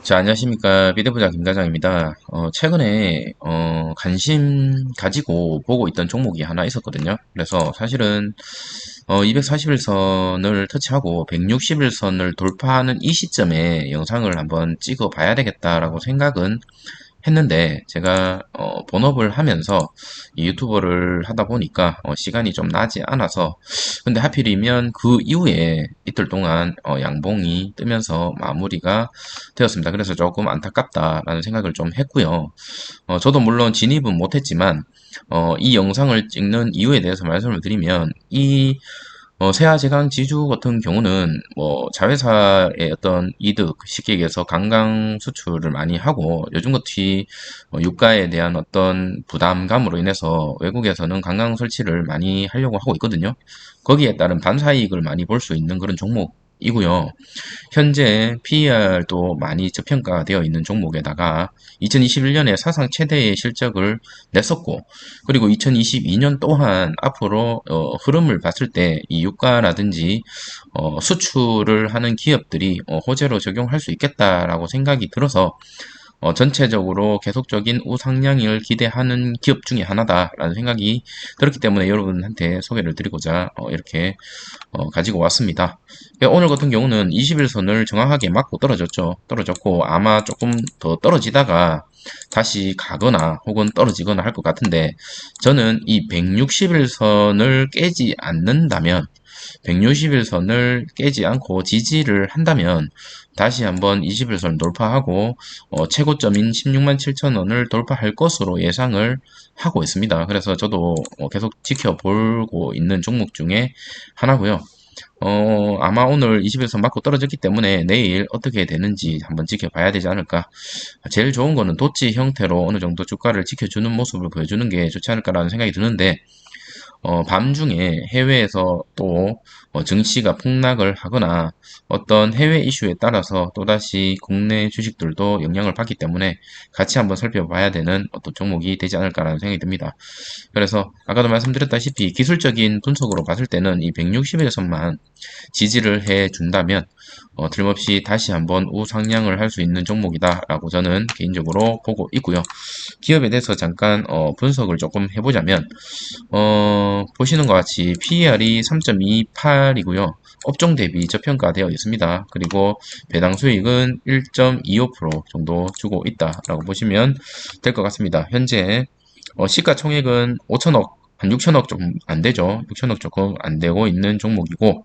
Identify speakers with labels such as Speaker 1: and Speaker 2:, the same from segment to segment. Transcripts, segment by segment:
Speaker 1: 자, 안녕하십니까. 비대부장 김과장입니다. 최근에, 관심 가지고 보고 있던 종목이 하나 있었거든요. 그래서 사실은, 241선을 터치하고 161선을 돌파하는 이 시점에 영상을 한번 찍어 봐야 되겠다라고 생각은 했는데 제가 본업을 하면서 이 유튜버를 하다 보니까 시간이 좀 나지 않아서 근데 하필이면 그 이후에 이틀 동안 양봉이 뜨면서 마무리가 되었습니다. 그래서 조금 안타깝다라는 생각을 좀 했고요. 저도 물론 진입은 못했지만 이 영상을 찍는 이유에 대해서 말씀을 드리면 이 세아제강 지주 같은 경우는 뭐 자회사의 어떤 이득, 쉽게 얘기해서 관광 수출을 많이 하고 요즘같이 유가에 대한 어떤 부담감으로 인해서 외국에서는 관광 설치를 많이 하려고 하고 있거든요. 거기에 따른 반사이익을 많이 볼 수 있는 그런 종목이고요. 현재 PER도 많이 저평가되어 있는 종목에다가 2021년에 사상 최대의 실적을 냈었고, 그리고 2022년 또한 앞으로 흐름을 봤을 때 이 유가라든지 수출을 하는 기업들이 호재로 적용할 수 있겠다라고 생각이 들어서 전체적으로 계속적인 우상향을 기대하는 기업 중에 하나다라는 생각이 들었기 때문에 여러분한테 소개를 드리고자 이렇게 가지고 왔습니다. 오늘 같은 경우는 21선을 정확하게 맞고 떨어졌고 아마 조금 더 떨어지다가 다시 가거나 혹은 떨어지거나 할 것 같은데 저는 이 161선을 깨지 않는다면 161선을 깨지 않고 지지를 한다면 다시 한번 21선 돌파하고 최고점인 16만 7천 원을 돌파할 것으로 예상을 하고 있습니다. 그래서 저도 계속 지켜보고 있는 종목 중에 하나고요. 아마 오늘 21선 맞고 떨어졌기 때문에 내일 어떻게 되는지 한번 지켜봐야 되지 않을까. 제일 좋은 거는 도치 형태로 어느 정도 주가를 지켜주는 모습을 보여주는 게 좋지 않을까라는 생각이 드는데 밤중에 해외에서 또 증시가 폭락을 하거나 어떤 해외 이슈에 따라서 또다시 국내 주식들도 영향을 받기 때문에 같이 한번 살펴봐야 되는 어떤 종목이 되지 않을까라는 생각이 듭니다. 그래서 아까도 말씀드렸다시피 기술적인 분석으로 봤을 때는 이 160일선만 지지를 해 준다면 틀림없이 다시 한번 우상향을 할 수 있는 종목이다라고 저는 개인적으로 보고 있고요. 기업에 대해서 잠깐 분석을 조금 해보자면 보시는 것 같이 PER이 3.28이고요. 업종 대비 저평가되어 있습니다. 그리고 배당 수익은 1.25% 정도 주고 있다라고 보시면 될 것 같습니다. 현재 시가총액은 5천억, 한 6천억 좀 안 되죠. 6천억 조금 안 되고 있는 종목이고,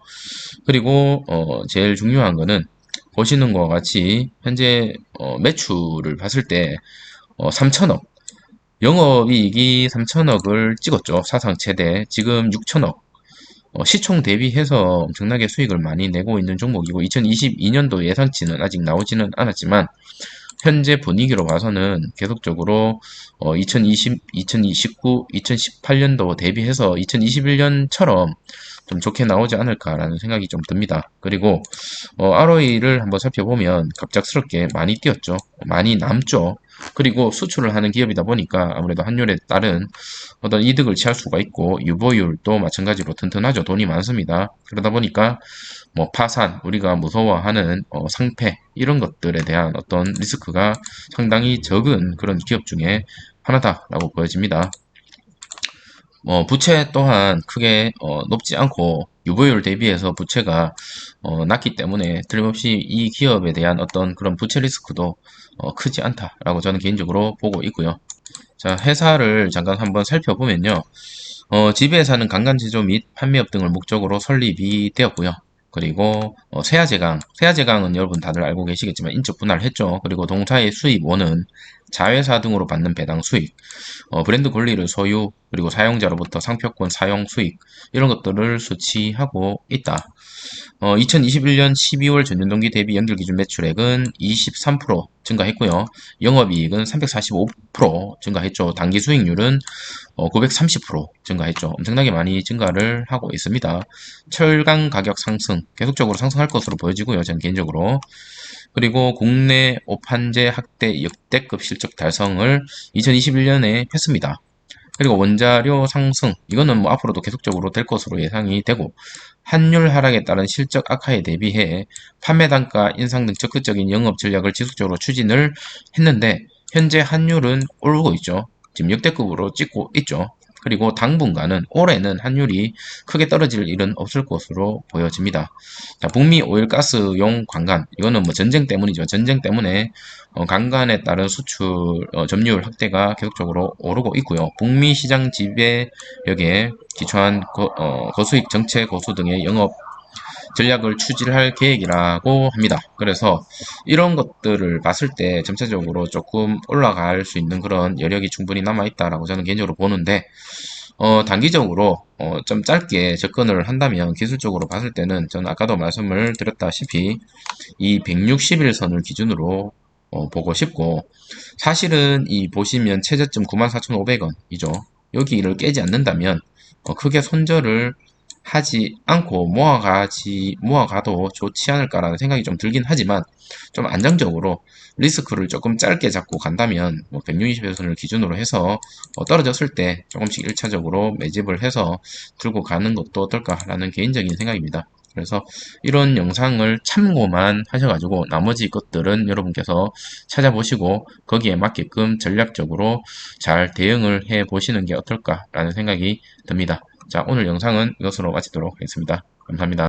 Speaker 1: 그리고 제일 중요한 거는 보시는 것과 같이 현재 매출을 봤을 때 3천억, 영업이익이 3천억을 찍었죠. 사상 최대. 지금 6천억. 시총 대비해서 엄청나게 수익을 많이 내고 있는 종목이고 2022년도 예상치는 아직 나오지는 않았지만 현재 분위기로 봐서는 계속적으로 2020, 2029, 2018년도 대비해서 2021년처럼 좀 좋게 나오지 않을까라는 생각이 좀 듭니다. 그리고 ROE를 한번 살펴보면 갑작스럽게 많이 뛰었죠. 많이 남죠. 그리고 수출을 하는 기업이다 보니까 아무래도 환율에 따른 어떤 이득을 취할 수가 있고 유보율도 마찬가지로 튼튼하죠. 돈이 많습니다. 그러다 보니까 뭐 파산, 우리가 무서워하는 상패 이런 것들에 대한 어떤 리스크가 상당히 적은 그런 기업 중에 하나다라고 보여집니다. 부채 또한 크게 높지 않고 유보율 대비해서 부채가 낮기 때문에 틀림없이 이 기업에 대한 어떤 그런 부채 리스크도 크지 않다라고 저는 개인적으로 보고 있고요. 자, 회사를 잠깐 한번 살펴보면요. 지배사는 강간제조 및 판매업 등을 목적으로 설립이 되었고요. 그리고 세아제강은 여러분 다들 알고 계시겠지만 인적 분할을 했죠. 그리고 동사의 수입원은 자회사 등으로 받는 배당 수익, 브랜드 권리를 소유, 그리고 사용자로부터 상표권 사용 수익 이런 것들을 수취하고 있다. 2021년 12월 전년동기 대비 연결 기준 매출액은 23% 증가했고요. 영업이익은 345% 증가했죠. 당기 수익률은 930% 증가했죠. 엄청나게 많이 증가를 하고 있습니다. 철강 가격 상승, 계속적으로 상승할 것으로 보여지고요. 저는 개인적으로. 그리고 국내 오판재 학대 역대급 실적 달성을 2021년에 했습니다. 그리고 원자료 상승, 이거는 뭐 앞으로도 계속적으로 될 것으로 예상이 되고, 환율 하락에 따른 실적 악화에 대비해 판매 단가 인상 등 적극적인 영업 전략을 지속적으로 추진을 했는데, 현재 환율은 오르고 있죠. 지금 역대급으로 찍고 있죠. 그리고 당분간은 올해는 환율이 크게 떨어질 일은 없을 것으로 보여집니다. 자, 북미 오일가스용 관관, 이거는 뭐 전쟁 때문이죠. 전쟁 때문에 관관에 따른 수출 점유율 확대가 계속적으로 오르고 있고요. 북미 시장 지배력에 기초한 거수익 정체 거수 등의 영업 전략을 추진할 계획이라고 합니다. 그래서 이런 것들을 봤을 때 전체적으로 조금 올라갈 수 있는 그런 여력이 충분히 남아있다라고 저는 개인적으로 보는데, 단기적으로 좀 짧게 접근을 한다면 기술적으로 봤을 때는 저는 아까도 말씀을 드렸다시피 이 160일선을 기준으로 보고 싶고, 사실은 이 보시면 최저점 94,500원이죠. 여기를 깨지 않는다면 크게 손절을 하지 않고 모아가도 좋지 않을까라는 생각이 좀 들긴 하지만, 좀 안정적으로 리스크를 조금 짧게 잡고 간다면 160일선을 기준으로 해서 떨어졌을 때 조금씩 1차적으로 매집을 해서 들고 가는 것도 어떨까라는 개인적인 생각입니다. 그래서 이런 영상을 참고만 하셔가지고 나머지 것들은 여러분께서 찾아보시고 거기에 맞게끔 전략적으로 잘 대응을 해 보시는 게 어떨까라는 생각이 듭니다. 자, 오늘 영상은 이것으로 마치도록 하겠습니다. 감사합니다.